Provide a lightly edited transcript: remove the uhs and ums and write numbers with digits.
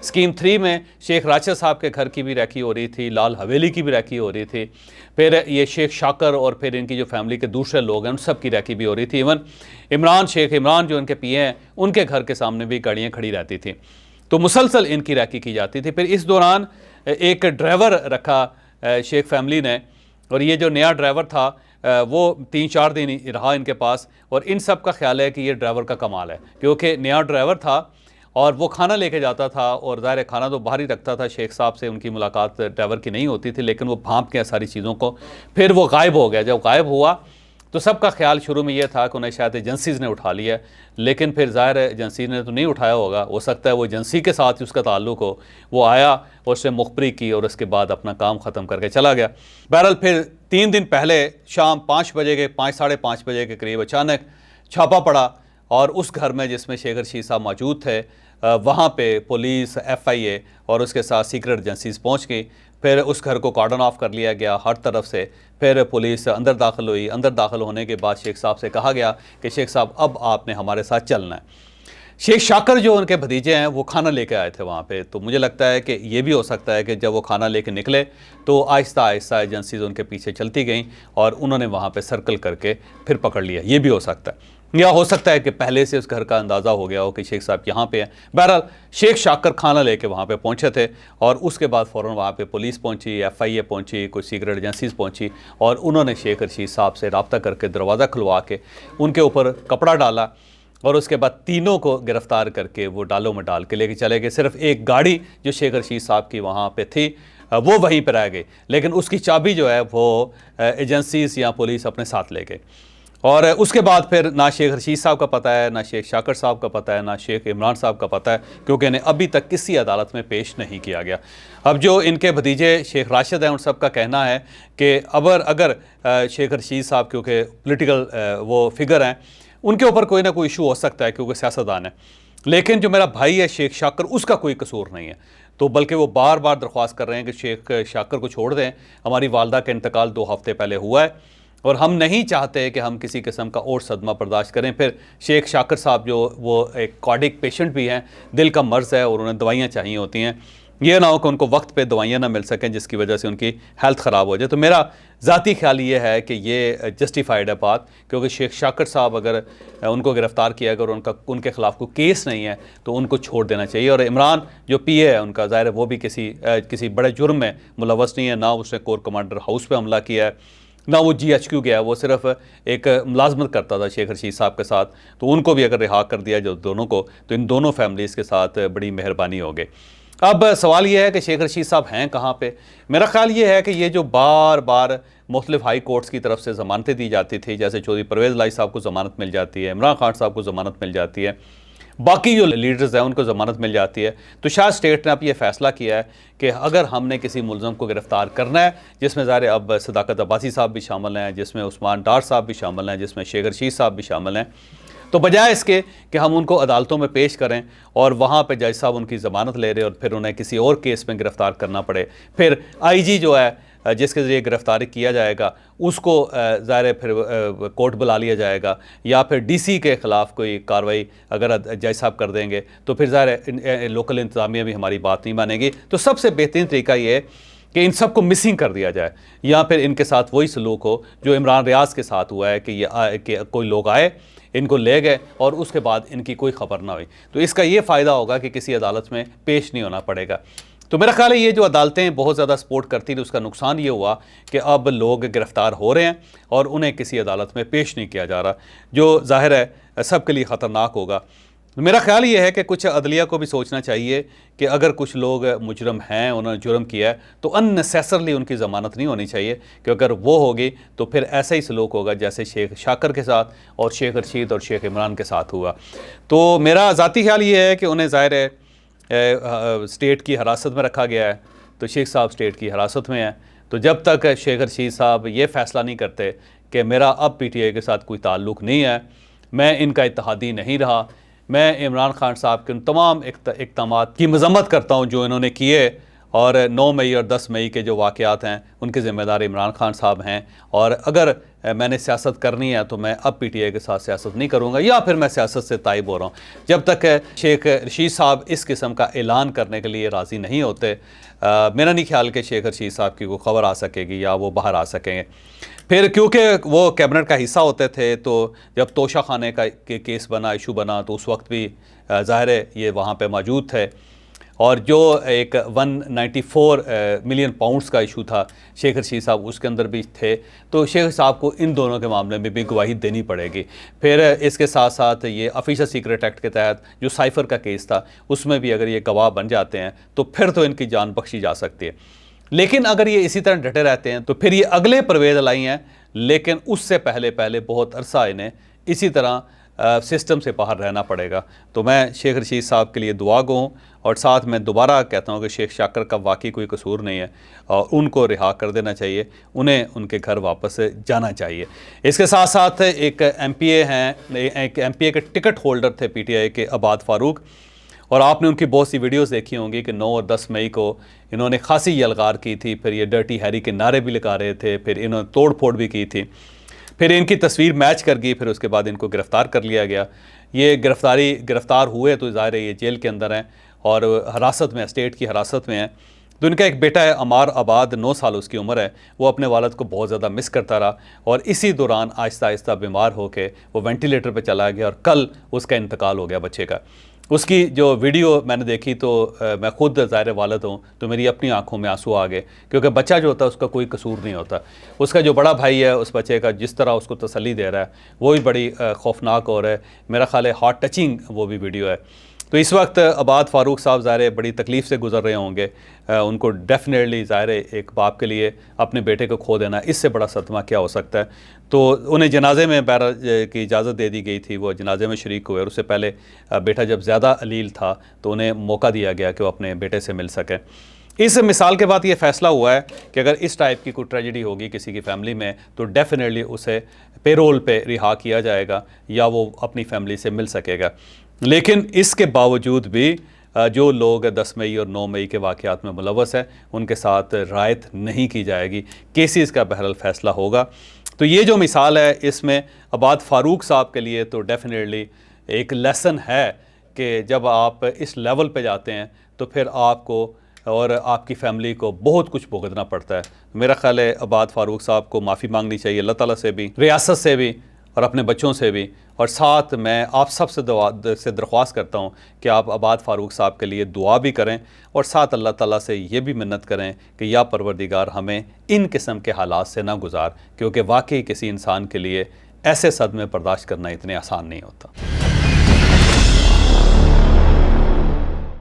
Scheme 3 میں شیخ راشد صاحب کے گھر کی بھی ریکی ہو رہی تھی، لال حویلی کی بھی ریکی ہو رہی تھی، پھر یہ شیخ شاکر اور پھر ان کی جو فیملی کے دوسرے لوگ ہیں ان سب کی ریکی بھی ہو رہی تھی، ایون شیخ عمران جو ان کے پی اے ہیں ان کے گھر کے سامنے بھی گاڑیاں کھڑی رہتی تھیں، تو مسلسل ان کی ریکی کی جاتی تھی۔ پھر اس دوران ایک ڈرائیور رکھا شیخ فیملی نے، اور یہ جو نیا ڈرائیور تھا وہ 3-4 دن رہا ان کے پاس، اور ان سب کا خیال ہے کہ یہ ڈرائیور کا کمال ہے، کیونکہ نیا ڈرائیور تھا اور وہ کھانا لے کے جاتا تھا، اور ظاہر کھانا تو باہر ہی رکھتا تھا، شیخ صاحب سے ان کی ملاقات ڈرائیور کی نہیں ہوتی تھی، لیکن وہ بھانپ کے ساری چیزوں کو، پھر وہ غائب ہو گیا۔ جب غائب ہوا تو سب کا خیال شروع میں یہ تھا کہ انہیں شاید ایجنسیز نے اٹھا لیا ہے، لیکن پھر ظاہر ہے ایجنسی نے تو نہیں اٹھایا ہوگا، ہو سکتا ہے وہ ایجنسی کے ساتھ ہی اس کا تعلق ہو، وہ آیا اور اس سے مخبری کی اور اس کے بعد اپنا کام ختم کر کے چلا گیا۔ بہرحال پھر 3 دن پہلے شام 5 بجے کے 5-5:30 بجے کے قریب اچانک چھاپا پڑا، اور اس گھر میں جس میں شیخ رشید صاحب موجود تھے وہاں پہ پولیس، FIA اور اس کے ساتھ سیکرٹ ایجنسیز پہنچ گئی۔ پھر اس گھر کو کارڈن آف کر لیا گیا ہر طرف سے، پھر پولیس اندر داخل ہوئی، اندر داخل ہونے کے بعد شیخ صاحب سے کہا گیا کہ شیخ صاحب اب آپ نے ہمارے ساتھ چلنا ہے۔ شیخ شاکر جو ان کے بھتیجے ہیں وہ کھانا لے کے آئے تھے وہاں پہ، تو مجھے لگتا ہے کہ یہ بھی ہو سکتا ہے کہ جب وہ کھانا لے کے نکلے تو آہستہ آہستہ ایجنسیز ان کے پیچھے چلتی گئیں اور انہوں نے وہاں پہ سرکل کر کے پھر پکڑ لیا، یہ بھی ہو سکتا ہے، یا ہو سکتا ہے کہ پہلے سے اس گھر کا اندازہ ہو گیا ہو کہ شیخ صاحب یہاں پہ ہیں۔ بہرحال شیخ شاکر کھانا لے کے وہاں پہ پہنچے تھے، اور اس کے بعد فوراً وہاں پہ پولیس پہنچی، FIA پہنچی، کچھ سیکرٹ ایجنسیز پہنچی، اور انہوں نے شیخ رشید صاحب سے رابطہ کر کے دروازہ کھلوا کے ان کے اوپر کپڑا ڈالا، اور اس کے بعد تینوں کو گرفتار کر کے وہ ڈالوں میں ڈال کے لے کے چلے گئے۔ صرف ایک گاڑی جو شیخ رشید صاحب کی وہاں پہ تھی وہ وہیں پہ رہ گئی، لیکن اس کی چابی جو ہے وہ ایجنسیز یا پولیس اپنے ساتھ لے گئے۔ اور اس کے بعد پھر نہ شیخ رشید صاحب کا پتہ ہے، نہ شیخ شاکر صاحب کا پتہ ہے، نہ شیخ عمران صاحب کا پتہ ہے، کیونکہ انہیں ابھی تک کسی عدالت میں پیش نہیں کیا گیا۔ اب جو ان کے بھتیجے شیخ راشد ہیں ان سب کا کہنا ہے کہ اگر شیخ رشید صاحب کیونکہ پولیٹیکل وہ فگر ہیں، ان کے اوپر کوئی نہ کوئی ایشو ہو سکتا ہے کیونکہ سیاستدان ہے، لیکن جو میرا بھائی ہے شیخ شاکر اس کا کوئی قصور نہیں ہے، تو بلکہ وہ بار بار درخواست کر رہے ہیں کہ شیخ شاکر کو چھوڑ دیں، ہماری والدہ کا انتقال 2 ہفتے پہلے ہوا ہے اور ہم نہیں چاہتے کہ ہم کسی قسم کا اور صدمہ برداشت کریں۔ پھر شیخ شاکر صاحب جو وہ ایک کارڈک پیشنٹ بھی ہیں، دل کا مرض ہے اور انہیں دوائیاں چاہیے ہوتی ہیں، یہ نہ ہو کہ ان کو وقت پہ دوائیاں نہ مل سکیں جس کی وجہ سے ان کی ہیلتھ خراب ہو جائے۔ تو میرا ذاتی خیال یہ ہے کہ یہ جسٹیفائیڈ ہے بات، کیونکہ شیخ شاکر صاحب اگر ان کو گرفتار کیا اگر ان کے خلاف کوئی کیس نہیں ہے تو ان کو چھوڑ دینا چاہیے، اور عمران جو PA ہے ان کا ظاہر ہے وہ بھی کسی بڑے جرم میں ملوث نہیں ہے، نہ اس نے کور کمانڈر ہاؤس پہ حملہ کیا ہے، نہ وہ GHQ گیا، وہ صرف ایک ملازمت کرتا تھا شیخ رشید صاحب کے ساتھ، تو ان کو بھی اگر رہا کر دیا جو دونوں کو، تو ان دونوں فیملیز کے ساتھ بڑی مہربانی ہوگی۔ اب سوال یہ ہے کہ شیخ رشید صاحب ہیں کہاں پہ؟ میرا خیال یہ ہے کہ یہ جو بار بار مختلف ہائی کورٹس کی طرف سے ضمانتیں دی جاتی تھی، جیسے چودھری پرویز الہی صاحب کو ضمانت مل جاتی ہے، عمران خان صاحب کو ضمانت مل جاتی ہے، باقی جو لیڈرز ہیں ان کو ضمانت مل جاتی ہے، تو شاید اسٹیٹ نے اب یہ فیصلہ کیا ہے کہ اگر ہم نے کسی ملزم کو گرفتار کرنا ہے، جس میں ظاہر اب صداقت عباسی صاحب بھی شامل ہیں، جس میں عثمان ڈار صاحب بھی شامل ہیں، جس میں شیخ رشید صاحب بھی شامل ہیں، تو بجائے اس کے کہ ہم ان کو عدالتوں میں پیش کریں اور وہاں پہ جج صاحب ان کی ضمانت لے رہے اور پھر انہیں کسی اور کیس میں گرفتار کرنا پڑے، پھر IG جو ہے جس کے ذریعے گرفتاری کیا جائے گا اس کو ظاہر پھر کورٹ بلا لیا جائے گا، یا پھر DC کے خلاف کوئی کارروائی اگر جج صاحب کر دیں گے تو پھر ظاہر لوکل انتظامیہ بھی ہماری بات نہیں مانے گی۔ تو سب سے بہترین طریقہ یہ ہے کہ ان سب کو مسنگ کر دیا جائے، یا پھر ان کے ساتھ وہی سلوک ہو جو عمران ریاض کے ساتھ ہوا ہے کہ کوئی لوگ آئے، ان کو لے گئے اور اس کے بعد ان کی کوئی خبر نہ ہوئی، تو اس کا یہ فائدہ ہوگا کہ کسی عدالت میں پیش نہیں ہونا پڑے گا۔ تو میرا خیال ہے یہ جو عدالتیں بہت زیادہ سپورٹ کرتی تھی، اس کا نقصان یہ ہوا کہ اب لوگ گرفتار ہو رہے ہیں اور انہیں کسی عدالت میں پیش نہیں کیا جا رہا، جو ظاہر ہے سب کے لیے خطرناک ہوگا۔ میرا خیال یہ ہے کہ کچھ عدلیہ کو بھی سوچنا چاہیے کہ اگر کچھ لوگ مجرم ہیں، انہوں نے جرم کیا ہے، تو اننیسیسرلی ان کی ضمانت نہیں ہونی چاہیے، کہ اگر وہ ہوگی تو پھر ایسا ہی سلوک ہوگا جیسے شیخ شاکر کے ساتھ اور شیخ رشید اور شیخ عمران کے ساتھ ہوا۔ تو میرا ذاتی خیال یہ ہے کہ انہیں ظاہر ہے اسٹیٹ کی حراست میں رکھا گیا ہے، تو شیخ صاحب اسٹیٹ کی حراست میں ہیں، تو جب تک شیخ رشید صاحب یہ فیصلہ نہیں کرتے کہ میرا اب PTI کے ساتھ کوئی تعلق نہیں ہے، میں ان کا اتحادی نہیں رہا، میں عمران خان صاحب کے ان تمام اقدامات کی مذمت کرتا ہوں جو انہوں نے کیے، اور 9 مئی اور 10 مئی کے جو واقعات ہیں ان کے ذمہ دار عمران خان صاحب ہیں، اور اگر میں نے سیاست کرنی ہے تو میں اب پی ٹی آئی کے ساتھ سیاست نہیں کروں گا، یا پھر میں سیاست سے تائب ہو رہا ہوں۔ جب تک شیخ رشید صاحب اس قسم کا اعلان کرنے کے لیے راضی نہیں ہوتے، میرا نہیں خیال کہ شیخ رشید صاحب کی کوئی خبر آ سکے گی یا وہ باہر آ سکیں گے۔ پھر کیونکہ وہ کیبنٹ کا حصہ ہوتے تھے، تو جب توشہ خانے کا کیس بنا، ایشو بنا، تو اس وقت بھی ظاہر ہے یہ وہاں پہ موجود تھے، اور جو ایک 194 ملین پاؤنڈز کا ایشو تھا، شیخ رشید صاحب اس کے اندر بھی تھے، تو شیخ صاحب کو ان دونوں کے معاملے میں بھی گواہی دینی پڑے گی۔ پھر اس کے ساتھ ساتھ یہ آفیشل سیکرٹ ایکٹ کے تحت جو سائفر کا کیس تھا، اس میں بھی اگر یہ گواہ بن جاتے ہیں تو پھر تو ان کی جان بخشی جا سکتی ہے۔ لیکن اگر یہ اسی طرح ڈٹے رہتے ہیں تو پھر یہ اگلے پرویز الائی ہیں، لیکن اس سے پہلے بہت عرصہ انہیں اسی طرح سسٹم سے باہر رہنا پڑے گا۔ تو میں شیخ رشید صاحب کے لیے دعا گو ہوں، اور ساتھ میں دوبارہ کہتا ہوں کہ شیخ شاکر کا واقعی کوئی قصور نہیں ہے، اور ان کو رہا کر دینا چاہیے، انہیں ان کے گھر واپس جانا چاہیے۔ اس کے ساتھ ساتھ ایک ایم پی اے ہیں، ایک ایم پی اے کے ٹکٹ ہولڈر تھے پی ٹی آئی کے، عباد فاروق، اور آپ نے ان کی بہت سی ویڈیوز دیکھی ہوں گی کہ 9 اور 10 مئی کو انہوں نے خاصی یلغار کی تھی، پھر یہ ڈرٹی ہیری کے نعرے بھی لگا رہے تھے، پھر انہوں نے توڑ پھوڑ بھی کی تھی، پھر ان کی تصویر میچ کر گئی، پھر اس کے بعد ان کو گرفتار کر لیا گیا۔ یہ گرفتار ہوئے تو ظاہر ہے یہ جیل کے اندر ہیں اور حراست میں، اسٹیٹ کی حراست میں ہیں۔ تو ان کا ایک بیٹا ہے عمار آباد، 9 سال اس کی عمر ہے، وہ اپنے والد کو بہت زیادہ مس کرتا رہا، اور اسی دوران آہستہ آہستہ بیمار ہو کے وہ وینٹیلیٹر پہ چلا گیا، اور کل اس کا انتقال ہو گیا بچے کا۔ اس کی جو ویڈیو میں نے دیکھی تو میں خود ظاہر والد ہوں تو میری اپنی آنکھوں میں آنسو آ گئے، کیونکہ بچہ جو ہوتا ہے اس کا کوئی قصور نہیں ہوتا۔ اس کا جو بڑا بھائی ہے اس بچے کا، جس طرح اس کو تسلی دے رہا ہے وہ بھی بڑی خوفناک ہو رہا ہے، میرا خیال ہے ہارٹ ٹچنگ وہ بھی ویڈیو ہے۔ تو اس وقت عباد فاروق صاحب ظاہر بڑی تکلیف سے گزر رہے ہوں گے، ان کو ڈیفینیٹلی ظاہر ایک باپ کے لیے اپنے بیٹے کو کھو دینا اس سے بڑا صدمہ کیا ہو سکتا ہے۔ تو انہیں جنازے میں کی اجازت دے دی گئی تھی، وہ جنازے میں شریک ہوئے، اور اس سے پہلے بیٹا جب زیادہ علیل تھا تو انہیں موقع دیا گیا کہ وہ اپنے بیٹے سے مل سکیں۔ اس مثال کے بعد یہ فیصلہ ہوا ہے کہ اگر اس ٹائپ کی کوئی ٹریجڈی ہوگی کسی کی فیملی میں تو ڈیفینیٹلی اسے پے رول پہ رہا کیا جائے گا، یا وہ اپنی فیملی سے مل سکے گا۔ لیکن اس کے باوجود بھی جو لوگ 10 مئی اور 9 مئی کے واقعات میں ملوث ہیں ان کے ساتھ رعایت نہیں کی جائے گی، کیسز کا بہرحال فیصلہ ہوگا۔ تو یہ جو مثال ہے اس میں عباد فاروق صاحب کے لیے تو ڈیفینیٹلی ایک لیسن ہے کہ جب آپ اس لیول پہ جاتے ہیں تو پھر آپ کو اور آپ کی فیملی کو بہت کچھ بھگتنا پڑتا ہے۔ میرا خیال ہے عباد فاروق صاحب کو معافی مانگنی چاہیے اللہ تعالیٰ سے بھی، ریاست سے بھی، اور اپنے بچوں سے بھی، اور ساتھ میں آپ سب سے درخواست کرتا ہوں کہ آپ عباد فاروق صاحب کے لیے دعا بھی کریں، اور ساتھ اللہ تعالیٰ سے یہ بھی منت کریں کہ یا پروردگار ہمیں ان قسم کے حالات سے نہ گزار، کیونکہ واقعی کسی انسان کے لیے ایسے صدمے برداشت کرنا اتنے آسان نہیں ہوتا۔